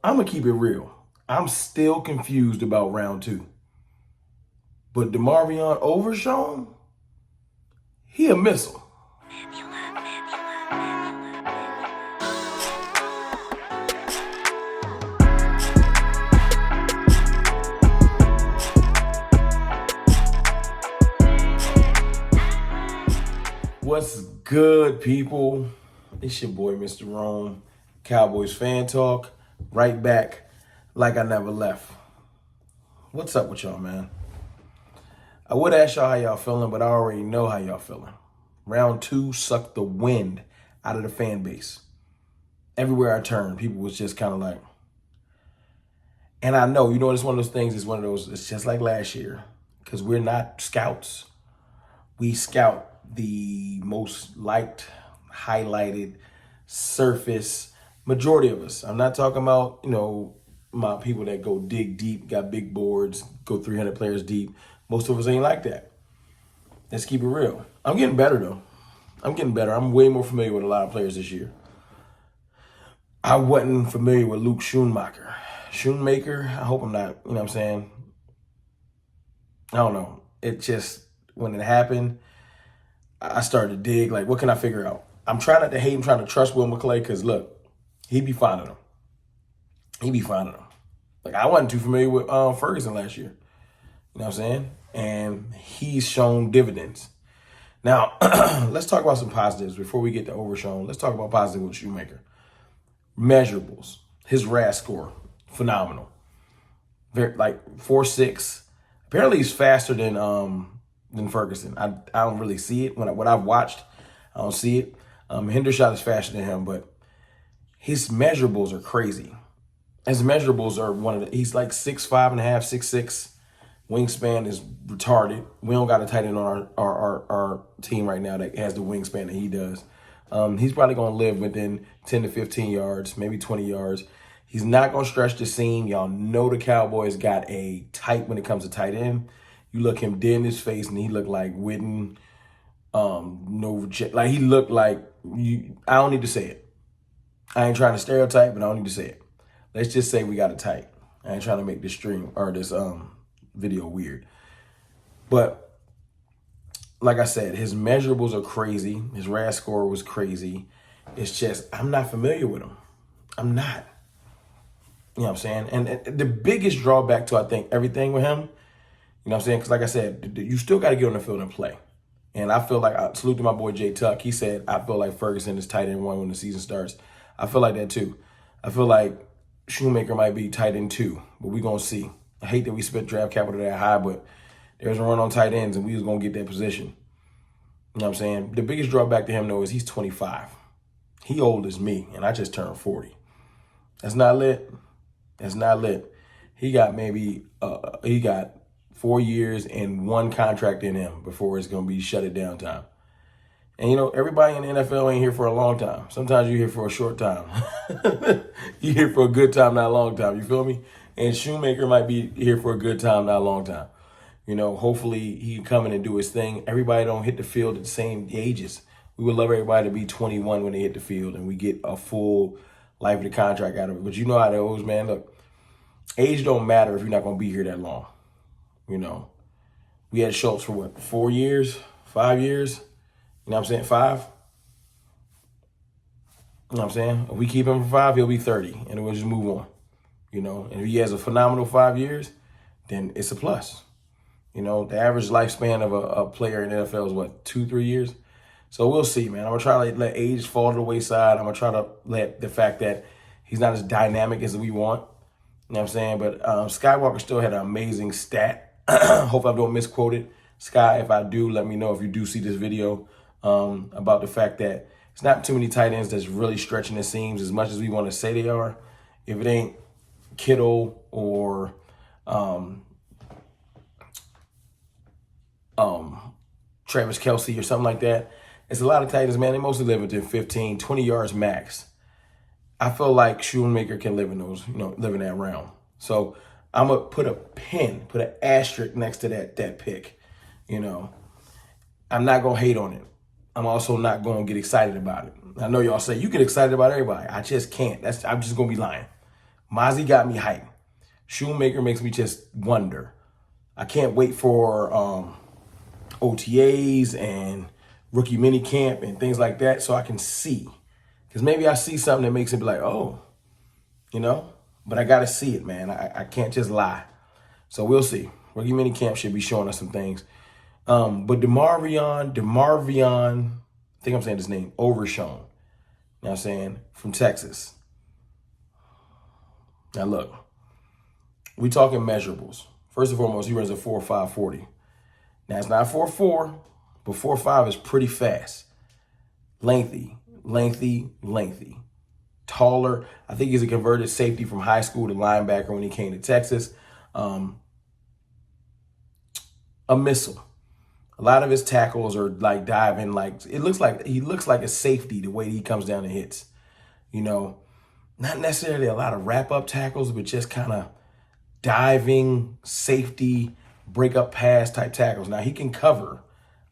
I'm going to keep it real. I'm still confused about round 2. But DeMarvion Overshown, he a missile. What's good, people? It's your boy, Mr. Rome, Cowboys Fan Talk, right back like I never left. What's up with y'all, man? I would ask y'all how y'all feeling, but I already know how y'all feeling. Round 2 sucked the wind out of the fan base. Everywhere I turned, people was just kind of like, and I know, it's one of those things, it's just like last year, because we're not scouts. We scout the most liked, highlighted, surface, majority of us. I'm not talking about, my people that go dig deep, got big boards, go 300 players deep. Most of us ain't like that. Let's keep it real. I'm getting better, though. I'm way more familiar with a lot of players this year. I wasn't familiar with Luke Schoonmaker. Schoonmaker, I hope I'm not, you know what I'm saying? I don't know. It just, when it happened, I started to dig, like, what can I figure out? I'm trying not to hate him, trying to trust Will McClay, because, look, he be finding them. Like, I wasn't too familiar with Ferguson last year. You know what I'm saying? And he's shown dividends. Now, let's talk about some positives before we get to Overshown. Let's talk about positive with Schoonmaker. Measurables. His RAS score, phenomenal. Very, like 4.6. Apparently, he's faster than Ferguson. I don't really see it. What I've watched, I don't see it. Hendershot is faster than him, but his measurables are crazy. His measurables are he's like 6'5.5", 6'6". Wingspan is retarded. We don't got a tight end on our team right now that has the wingspan that he does. He's probably going to live within 10 to 15 yards, maybe 20 yards. He's not going to stretch the seam. Y'all know the Cowboys got a tight when it comes to tight end. You look him dead in his face, and he looked like Witten. He looked like I don't need to say it. I ain't trying to stereotype, but I don't need to say it. Let's just say we got it tight. I ain't trying to make this stream or this video weird. But like I said, his measurables are crazy. His RAS score was crazy. It's just I'm not familiar with him. I'm not. You know what I'm saying? And the biggest drawback to, I think, everything with him, you know what I'm saying? Because like I said, you still got to get on the field and play. And I feel like, I salute to my boy Jay Tuck. He said, I feel like Ferguson is tight end 1 when the season starts. I feel like that too. I feel like Schoonmaker might be tight end 2, but we're going to see. I hate that we spent draft capital that high, but there's a run on tight ends, and we was going to get that position. You know what I'm saying? The biggest drawback to him, though, is he's 25. He old as me, and I just turned 40. That's not lit. He got he got 4 years and 1 contract in him before it's going to be shut it down time. And, everybody in the NFL ain't here for a long time. Sometimes you're here for a short time. You're here for a good time, not a long time. You feel me? And Schoonmaker might be here for a good time, not a long time. Hopefully he can come in and do his thing. Everybody don't hit the field at the same ages. We would love everybody to be 21 when they hit the field and we get a full life of the contract out of it. But you know how that goes, man. Look, age don't matter if you're not going to be here that long. We had Schultz for what, 4 years, 5 years? You know what I'm saying? 5? You know what I'm saying? If we keep him for 5, he'll be 30, and we'll just move on. And if he has a phenomenal 5 years, then it's a plus. The average lifespan of a player in the NFL is what, 2-3 years? So we'll see, man. I'm going to try to let age fall to the wayside. I'm going to try to let the fact that he's not as dynamic as we want. You know what I'm saying? But Skywalker still had an amazing stat. Hope I don't misquote it. Sky, if I do, let me know if you do see this video about the fact that it's not too many tight ends that's really stretching the seams as much as we want to say they are. If it ain't Kittle or Travis Kelce or something like that, it's a lot of tight ends, man. They mostly live within 15, 20 yards max. I feel like Schoonmaker can live in those, live in that realm. So I'm going to put an asterisk next to that pick. I'm not going to hate on it. I'm also not going to get excited about it. I know y'all say you get excited about everybody. I just can't. I'm just going to be lying. Mozzie got me hyped. Schoonmaker makes me just wonder. I can't wait for OTAs and rookie mini camp and things like that so I can see. Because maybe I see something that makes it be like, oh, you know, but I got to see it, man. I can't just lie. So we'll see. Rookie mini camp should be showing us some things. But DeMarvion, I think I'm saying his name, Overshown. You know what I'm saying? From Texas. Now look, we talking measurables. First and foremost, he runs a 4.5 40. Now it's not 4.4, but 4.5 is pretty fast. Lengthy. Taller. I think he's a converted safety from high school to linebacker when he came to Texas. A missile. A lot of his tackles are like diving, like he looks like a safety the way he comes down and hits. You know, not necessarily a lot of wrap-up tackles, but just kind of diving, safety, break-up pass type tackles. Now, he can cover,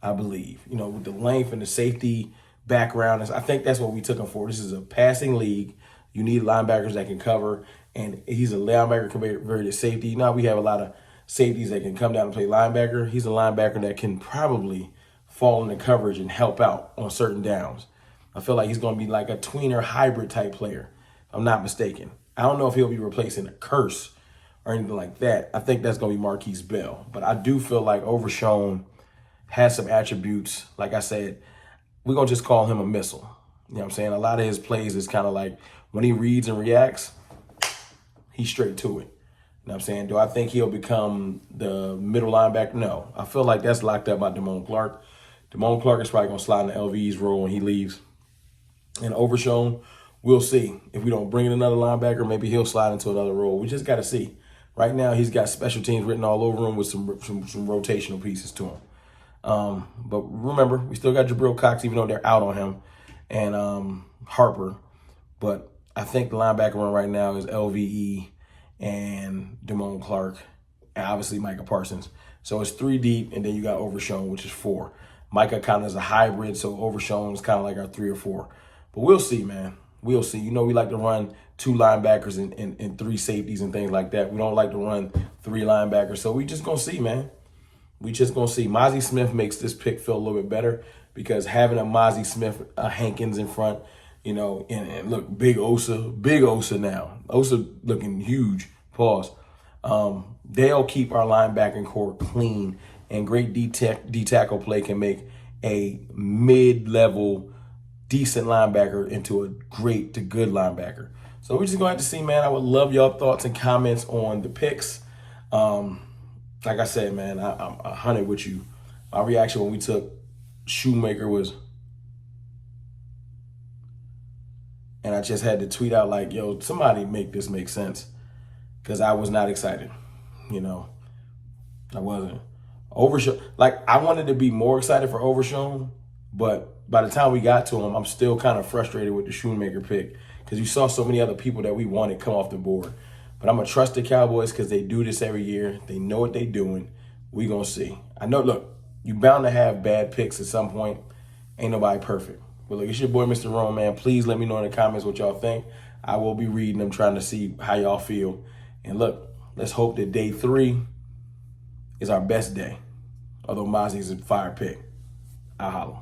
I believe, you know, with the length and the safety background. I think that's what we took him for. This is a passing league. You need linebackers that can cover, and he's a linebacker converted safety. Now, we have a lot of safeties that can come down and play linebacker. He's a linebacker that can probably fall into coverage and help out on certain downs. I feel like he's going to be like a tweener hybrid type player, if I'm not mistaken. I don't know if he'll be replacing a Curse or anything like that. I think that's going to be Marquise Bell. But I do feel like Overshown has some attributes. Like I said, we're going to just call him a missile. You know what I'm saying? A lot of his plays is kind of like when he reads and reacts, he's straight to it. You know what I'm saying? Do I think he'll become the middle linebacker? No. I feel like that's locked up by Damone Clark. Damone Clark is probably going to slide in the LV's role when he leaves. And Overshown, we'll see. If we don't bring in another linebacker, maybe he'll slide into another role. We just got to see. Right now, he's got special teams written all over him with some rotational pieces to him. But remember, we still got Jabril Cox, even though they're out on him, and Harper. But I think the linebacker run right now is LVE and Damone Clark, and obviously Micah Parsons. So it's 3 deep, and then you got Overshown, which is 4. Micah kind of is a hybrid, so Overshown is kind of like our 3 or 4. But we'll see, man. We'll see. You know, we like to run 2 linebackers and 3 safeties and things like that. We don't like to run 3 linebackers. So we just going to see, man. We just going to see. Mozzie Smith makes this pick feel a little bit better because having a Mozzie Smith, a Hankins in front, you know, and look, big Osa now. Osa looking huge. Pause. They'll keep our linebacking core clean, and great D-tackle play can make a mid-level decent linebacker into a great to good linebacker. So we're just going to have to see, man. I would love y'all thoughts and comments on the picks. Like I said, man, I'm 100 with you. My reaction when we took Schoonmaker was, and I just had to tweet out like, yo, somebody make this make sense. Because I was not excited. You know, I wasn't. Overshown, like I wanted to be more excited for Overshown, but by the time we got to him, I'm still kind of frustrated with the Schoonmaker pick because you saw so many other people that we wanted come off the board. But I'm going to trust the Cowboys because they do this every year. They know what they're doing. We going to see. I know, look, you bound to have bad picks at some point. Ain't nobody perfect. But look, it's your boy, Mr. Rome, man. Please let me know in the comments what y'all think. I will be reading them, trying to see how y'all feel. And look, let's hope that day 3 is our best day. Although Mozzie's a fire pick. I'll holla.